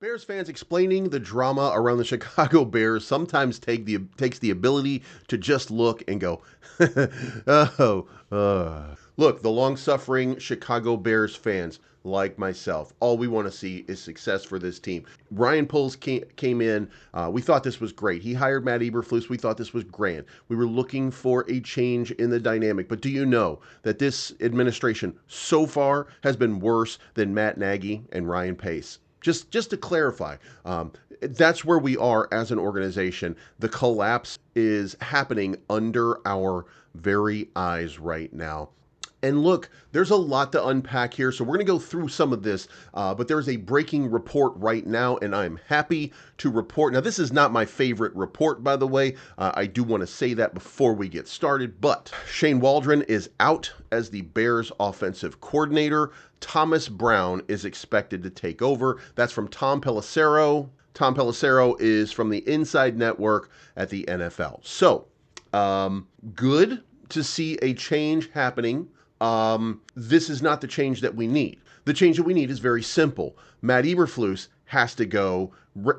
Bears fans explaining the drama around the Chicago Bears sometimes takes the ability to just look and go, oh, look, the long-suffering Chicago Bears fans like myself, all we want to see is success for this team. Ryan Poles came in. We thought this was great. He hired Matt Eberflus. We thought this was grand. We were looking for a change in the dynamic. But do you know that this administration so far has been worse than Matt Nagy and Ryan Pace? Just to clarify, that's where we are as an organization. The collapse is happening under our very eyes right now. And look, there's a lot to unpack here, so we're going to go through some of this, but there's a breaking report right now, and I'm happy to report. Now, this is not my favorite report, by the way. I do want to say that before we get started, but Shane Waldron is out as the Bears offensive coordinator. Thomas Brown is expected to take over. That's from Tom Pelissero. Tom Pelissero is from the Inside Network at the NFL. So, good to see a change happening. This is not the change that we need. The change that we need is very simple. Matt Eberflus has to go.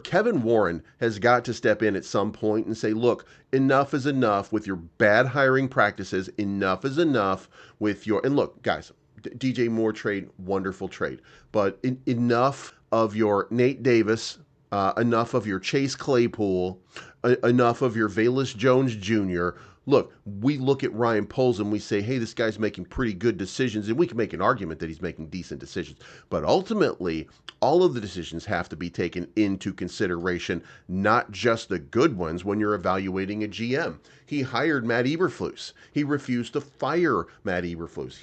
Kevin Warren has got to step in at some point and say, look, enough is enough with your bad hiring practices. Enough is enough with your, and look, guys, DJ Moore trade, wonderful trade, but enough of your Nate Davis, enough of your Chase Claypool, enough of your Velus Jones Jr. Look, we look at Ryan Poles and we say, hey, this guy's making pretty good decisions, and we can make an argument that he's making decent decisions. But ultimately, all of the decisions have to be taken into consideration, not just the good ones when you're evaluating a GM. He hired Matt Eberflus. He refused to fire Matt Eberflus.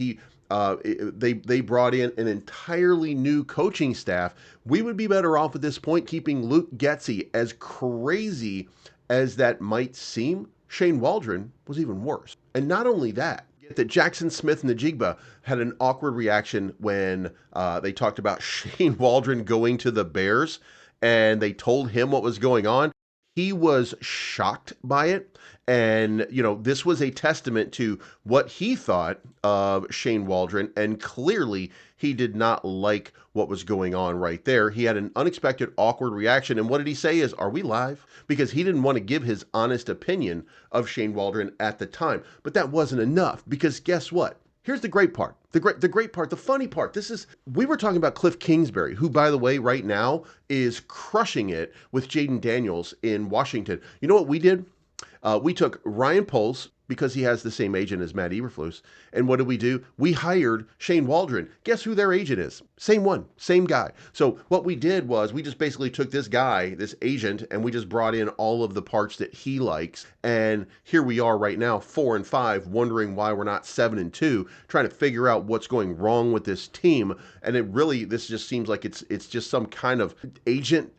They brought in an entirely new coaching staff. We would be better off at this point keeping Luke Getsy. As crazy as that might seem, Shane Waldron was even worse. And not only that, that Jackson Smith and Najigba had an awkward reaction when they talked about Shane Waldron going to the Bears and they told him what was going on. He was shocked by it. And, this was a testament to what he thought of Shane Waldron. And clearly, he did not like what was going on right there. He had an unexpected, awkward reaction. And what did he say is, are we live? Because he didn't want to give his honest opinion of Shane Waldron at the time. But that wasn't enough, because guess what? Here's the great part. The great part, the funny part. We were talking about Cliff Kingsbury, who, by the way, right now is crushing it with Jaden Daniels in Washington. You know what we did? We took Ryan Poles, because he has the same agent as Matt Eberflus. And what did we do? We hired Shane Waldron. Guess who their agent is? Same one, same guy. So what we did was we just basically took this guy, this agent, and we just brought in all of the parts that he likes. And here we are right now, 4-5, wondering why we're not 7-2, trying to figure out what's going wrong with this team. And this just seems like it's just some kind of agent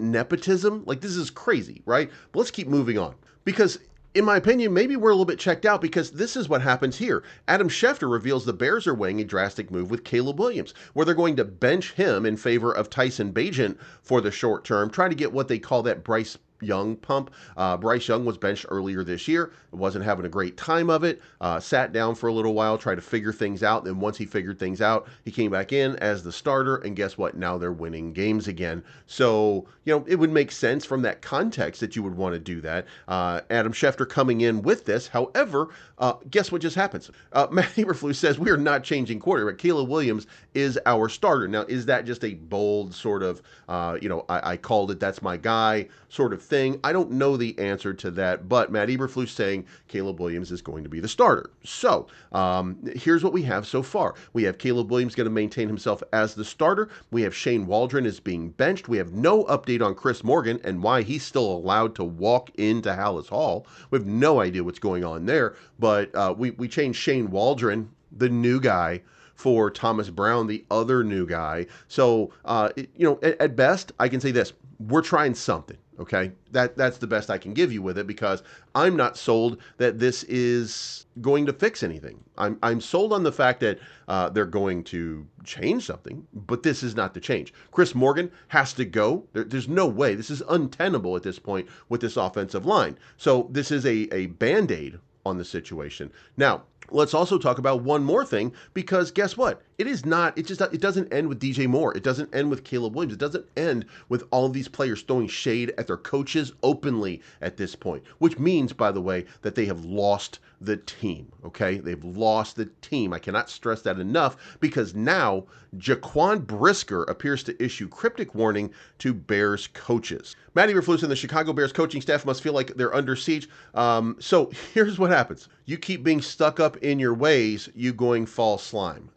nepotism. Like, this is crazy, right? But let's keep moving on, because in my opinion, maybe we're a little bit checked out, because this is what happens here. Adam Schefter reveals the Bears are weighing a drastic move with Caleb Williams, where they're going to bench him in favor of Tyson Bagent for the short term, trying to get what they call that Bryce Young pump. Bryce Young was benched earlier this year, wasn't having a great time of it, sat down for a little while, tried to figure things out. Then once he figured things out, he came back in as the starter, and guess what? Now they're winning games again. So, it would make sense from that context that you would want to do that. Adam Schefter coming in with this. However, guess what just happens? Matt Eberflus says we are not changing quarterback. Caleb Williams is our starter. Now, is that just a bold sort of, I called it, that's my guy sort of thing? I don't know the answer to that, but Matt Eberflus saying Caleb Williams is going to be the starter. So here's what we have so far. We have Caleb Williams going to maintain himself as the starter. We have Shane Waldron is being benched. We have no update on Chris Morgan and why he's still allowed to walk into Hallis Hall. We have no idea what's going on there, but we changed Shane Waldron, the new guy, for Thomas Brown, the other new guy. So, at best, I can say this. We're trying something, okay? That's the best I can give you with it, because I'm not sold that this is going to fix anything. I'm sold on the fact that they're going to change something, but this is not the change. Chris Morgan has to go. There's no way. This is untenable at this point with this offensive line. So this is a Band-Aid on the situation. Now, Let's also talk about one more thing, because guess what? It is not, it doesn't end with DJ Moore. It doesn't end with Caleb Williams. It doesn't end with all of these players throwing shade at their coaches openly at this point, which means, by the way, that they have lost the team. Okay? They've lost the team. I cannot stress that enough, because now Jaquan Brisker appears to issue cryptic warning to Bears coaches. Matty Eberflus and the Chicago Bears coaching staff must feel like they're under siege. So here's what happens. You keep being stuck up in your ways, you going fall slime.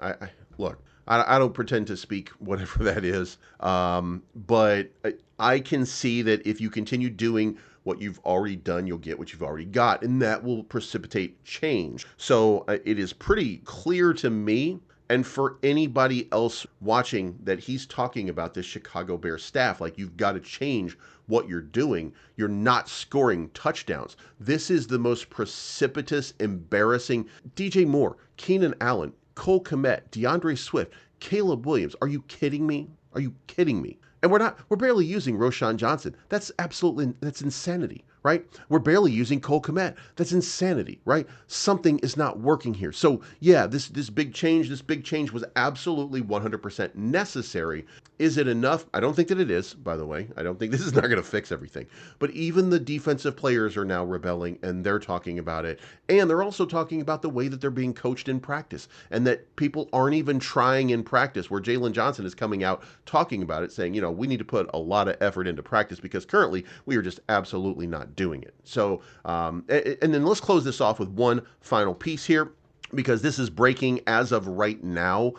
Look, I don't pretend to speak whatever that is, but I can see that if you continue doing what you've already done, you'll get what you've already got, and that will precipitate change. So it is pretty clear to me, and for anybody else watching, that he's talking about this Chicago Bears staff like, you've got to change what you're doing. You're not scoring touchdowns. This is the most precipitous, embarrassing. DJ Moore, Keenan Allen, Cole Kmet, DeAndre Swift, Caleb Williams. Are you kidding me? Are you kidding me? And we're barely using Roshan Johnson. That's insanity, right? We're barely using Cole Kmet. That's insanity, right? Something is not working here. So yeah, this big change was absolutely 100% necessary. Is it enough? I don't think that it is, by the way. I don't think this is not going to fix everything. But even the defensive players are now rebelling, and they're talking about it. And they're also talking about the way that they're being coached in practice, and that people aren't even trying in practice, where Jalen Johnson is coming out talking about it, saying, we need to put a lot of effort into practice, because currently we are just absolutely not doing it. So, and then let's close this off with one final piece here, because this is breaking as of right now,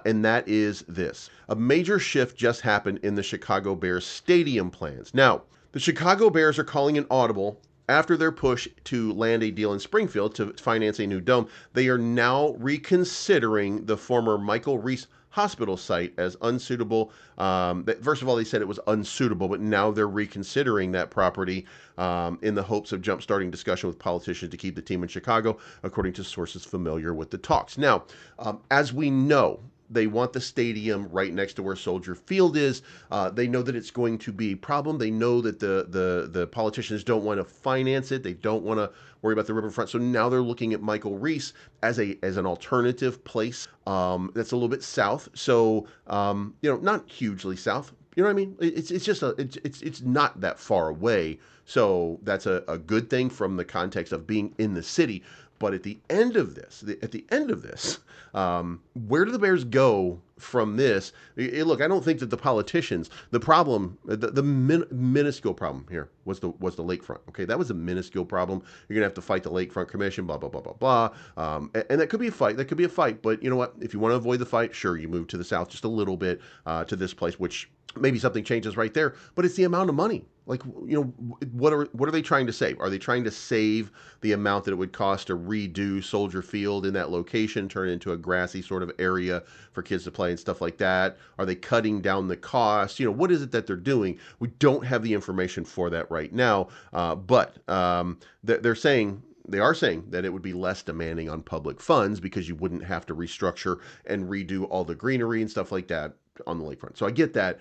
and that is this. A major shift just happened in the Chicago Bears stadium plans. Now, the Chicago Bears are calling an audible after their push to land a deal in Springfield to finance a new dome. They are now reconsidering the former Michael Reese Hospital site as unsuitable. First of all, they said it was unsuitable, but now they're reconsidering that property in the hopes of jumpstarting discussion with politicians to keep the team in Chicago, according to sources familiar with the talks. Now, as we know, they want the stadium right next to where Soldier Field is. They know that it's going to be a problem. They know that the politicians don't want to finance it. They don't want to worry about the riverfront. So now they're looking at Michael Reese as an alternative place that's a little bit south. So not hugely south. You know what I mean? It's not that far away. So that's a good thing from the context of being in the city. But at the end of this, where do the Bears go from this? Look, I don't think that the politicians, the problem, the minuscule problem here was the lakefront. Okay, that was a minuscule problem. You're gonna have to fight the Lakefront Commission, blah blah blah blah blah. And that could be a fight. That could be a fight. But you know what? If you want to avoid the fight, sure, you move to the south just a little bit to this place, which maybe something changes right there. But it's the amount of money. Like, what are they trying to save? Are they trying to save the amount that it would cost to redo Soldier Field in that location, turn it into a grassy sort of area for kids to play and stuff like that? Are they cutting down the cost? What is it that they're doing? We don't have the information for that right now, but they're saying. They are saying that it would be less demanding on public funds, because you wouldn't have to restructure and redo all the greenery and stuff like that on the lakefront. So I get that.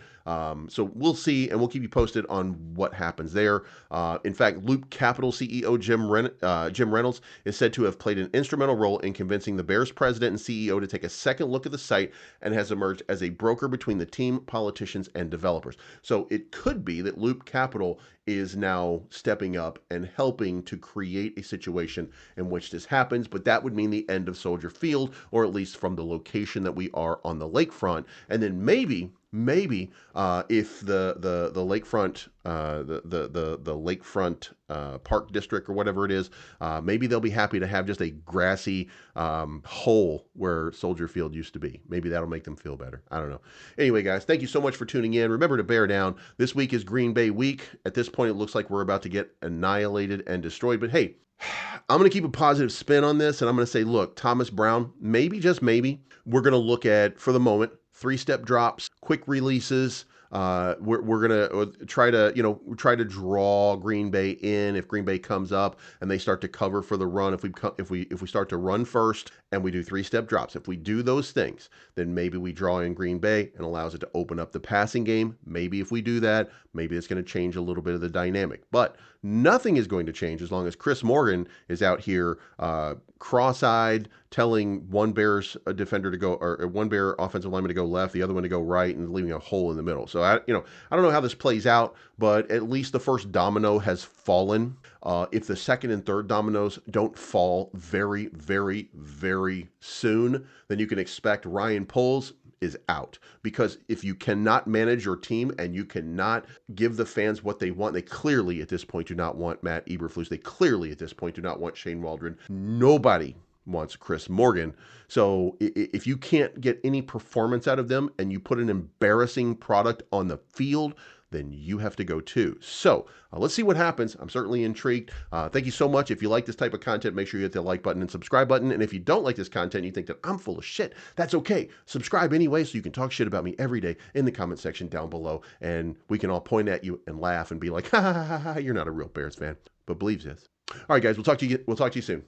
So we'll see, and we'll keep you posted on what happens there. In fact, Loop Capital CEO Jim Reynolds is said to have played an instrumental role in convincing the Bears president and CEO to take a second look at the site, and has emerged as a broker between the team, politicians, and developers. So it could be that Loop Capital is now stepping up and helping to create a situation in which this happens, but that would mean the end of Soldier Field, or at least from the location that we are on the lakefront. And then maybe if the lakefront the lakefront park district or whatever it is, maybe they'll be happy to have just a grassy hole where Soldier Field used to be. Maybe that'll make them feel better. I don't know. Anyway, guys, thank you so much for tuning in. Remember to bear down. This week is Green Bay week. At this point, it looks like we're about to get annihilated and destroyed. But hey, I'm going to keep a positive spin on this, and I'm going to say, look, Thomas Brown, maybe, just maybe, we're going to look at, for the moment, 3-step drops, quick releases. We're gonna try to draw Green Bay in if Green Bay comes up and they start to cover for the run. If we start to run first and we do 3-step drops, if we do those things, then maybe we draw in Green Bay and allows it to open up the passing game. Maybe if we do that, maybe it's going to change a little bit of the dynamic. But nothing is going to change as long as Chris Morgan is out here cross-eyed, telling one Bears defender to go, or one Bear offensive lineman to go left, the other one to go right, and leaving a hole in the middle. So I don't know how this plays out, but at least the first domino has fallen. If the second and third dominoes don't fall very, very, very soon, then you can expect Ryan Poles is out. Because if you cannot manage your team and you cannot give the fans what they want, they clearly at this point do not want Matt Eberflus. They clearly at this point do not want Shane Waldron. Nobody wants Chris Morgan. So if you can't get any performance out of them and you put an embarrassing product on the field, then you have to go too. So let's see what happens. I'm certainly intrigued. Thank you so much. If you like this type of content, make sure you hit the like button and subscribe button. And if you don't like this content, you think that I'm full of shit, that's okay. Subscribe anyway so you can talk shit about me every day in the comment section down below. And we can all point at you and laugh and be like, ha ha ha ha, you're not a real Bears fan. But Bleeves is. All right, guys, we'll talk to you soon.